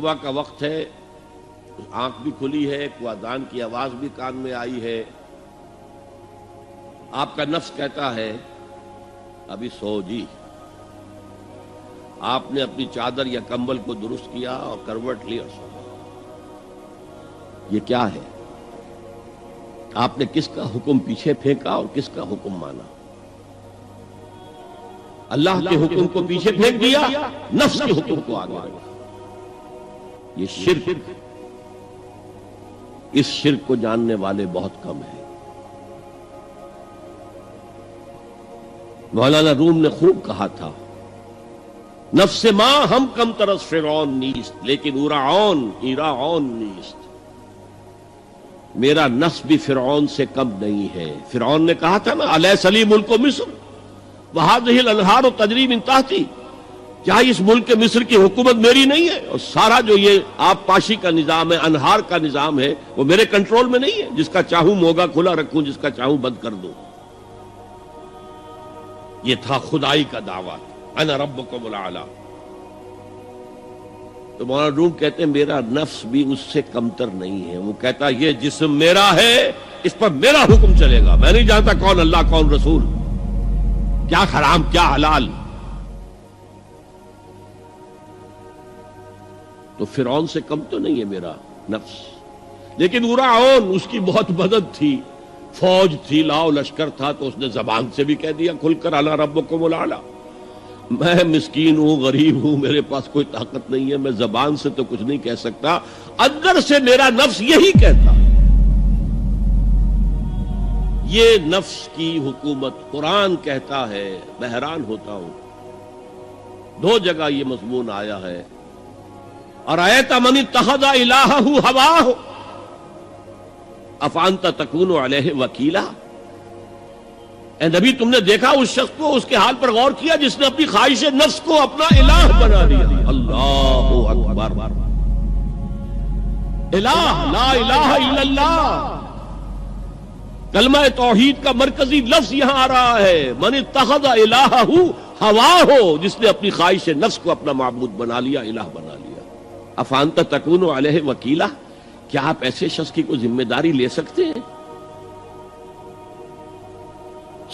صبح کا وقت ہے، آنکھ بھی کھلی ہے، کوئی اذان کی آواز بھی کان میں آئی ہے، آپ کا نفس کہتا ہے ابھی سو جی. آپ نے اپنی چادر یا کمبل کو درست کیا اور کروٹ لی اور سو گئے. یہ کیا ہے؟ آپ نے کس کا حکم پیچھے پھینکا اور کس کا حکم مانا؟ اللہ کے حکم کو پیچھے پھینک دیا، نفس کے حکم کو آگے رکھا. یہ شرک. اس شرک کو جاننے والے بہت کم ہیں. مولانا روم نے خوب کہا تھا، نفس ما ہم کم ترس فرعون نیست لیکن ایراعون نیست. میرا نفس بھی فرعون سے کم نہیں ہے. فرعون نے کہا تھا نا الیس لی ملک مصر وہذہ الانہار تجری من تحتی، کیا اس ملک مصر کی حکومت میری نہیں ہے؟ اور سارا جو یہ آب پاشی کا نظام ہے، انہار کا نظام ہے، وہ میرے کنٹرول میں نہیں ہے؟ جس کا چاہوں موگا کھلا رکھوں، جس کا چاہوں بند کر دوں. یہ تھا خدائی کا دعویٰ، انا ربکم الاعلی. تو مولانا روم کہتے ہیں میرا نفس بھی اس سے کمتر نہیں ہے. وہ کہتا یہ جسم میرا ہے، اس پر میرا حکم چلے گا. میں نہیں جانتا کون اللہ کون رسول، کیا حرام کیا حلال. تو فرعون سے کم تو نہیں ہے میرا نفس. لیکن ایراعون اس کی بہت مدد تھی، فوج تھی، لاؤ لشکر تھا، تو اس نے زبان سے بھی کہہ دیا کھل کر انا ربکم الاعلی. میں مسکین ہوں، غریب ہوں، میرے پاس کوئی طاقت نہیں ہے، میں زبان سے تو کچھ نہیں کہہ سکتا، اندر سے میرا نفس یہی کہتا. یہ نفس کی حکومت قرآن کہتا ہے. میں حیران ہوتا ہوں، دو جگہ یہ مضمون آیا ہے. ارأیت من اتخذ الہہ ہواہ افانت تکون علیہ وکیلا. اے نبی تم نے دیکھا اس شخص کو، اس کے حال پر غور کیا جس نے اپنی خواہش نفس کو اپنا الہ بنا دیا. اللہ اکبر. الہ لا الہ الا اللہ. کلمہ توحید کا مرکزی لفظ یہاں آ رہا ہے. من اتخذ الہہ ہواہ، جس نے اپنی خواہش نفس کو اپنا معبود بنا لیا، الہ بنا لیا. افانت تکون علیہ وکیلا، کیا آپ ایسے شخص کی کوئی ذمہ داری لے سکتے ہیں؟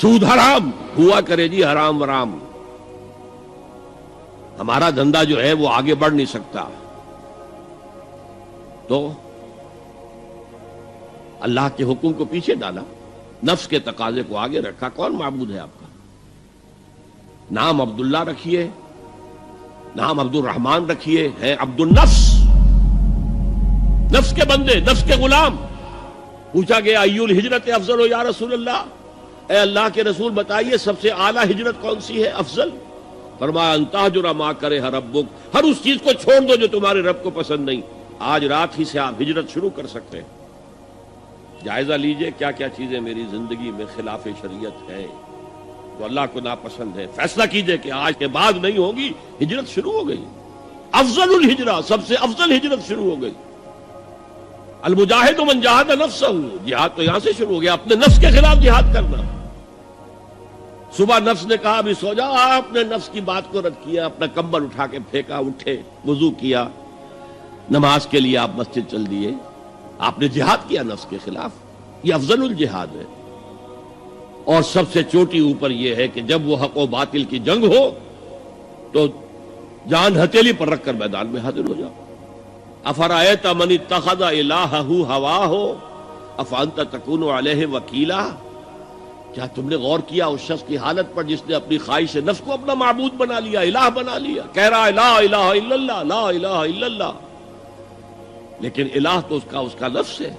سود حرام ہوا کرے جی، حرام ورام، ہمارا دھندا جو ہے وہ آگے بڑھ نہیں سکتا. تو اللہ کے حکم کو پیچھے ڈالا، نفس کے تقاضے کو آگے رکھا. کون معبود ہے آپ کا؟ نام عبداللہ رکھیے، نام عبد الرحمن رکھیے، ہے عبد النفس، نفس کے بندے، نفس کے غلام. پوچھا گیا ایو الہجرت افضل یا رسول اللہ، اے اللہ کے رسول بتائیے سب سے اعلیٰ ہجرت کون سی ہے، افضل؟ فرمایا ان تہجر ما کرہ ربک، ہر اس چیز کو چھوڑ دو جو تمہارے رب کو پسند نہیں. آج رات ہی سے آپ ہجرت شروع کر سکتے ہیں. جائزہ لیجئے کیا کیا چیزیں میری زندگی میں خلاف شریعت ہیں، تو اللہ کو ناپسند ہے. فیصلہ کیجئے کہ آج کے بعد نہیں ہوگی. ہجرت شروع ہو گئی. افضل الہجرہ، سب سے افضل ہجرت شروع ہو گئی. المجاہد من جاہد نفسہ، جہاد تو یہاں سے شروع ہو گیا، اپنے نفس کے خلاف جہاد کرنا. صبح نفس نے کہا ابھی سو جاؤ، آپ نے نفس کی بات کو رد کیا، اپنا کمبل اٹھا کے پھینکا، اٹھے، وضو کیا، نماز کے لیے آپ مسجد چل دیے. آپ نے جہاد کیا نفس کے خلاف. یہ افضل الجہاد ہے. اور سب سے چوٹی اوپر یہ ہے کہ جب وہ حق و باطل کی جنگ ہو تو جان ہتھیلی پر رکھ کر میدان میں حاضر ہو جاؤ. افرأیت من اتخذ الہہ ہواہ افانت تکون علیہ وکیلا. کیا تم نے غور کیا اس شخص کی حالت پر جس نے اپنی خواہش نفس کو اپنا معبود بنا لیا، الہ بنا لیا؟ کہہ رہا ہے لا الہ الا اللہ، لا الہ الا اللہ، لیکن الہ تو اس کا نفس ہے.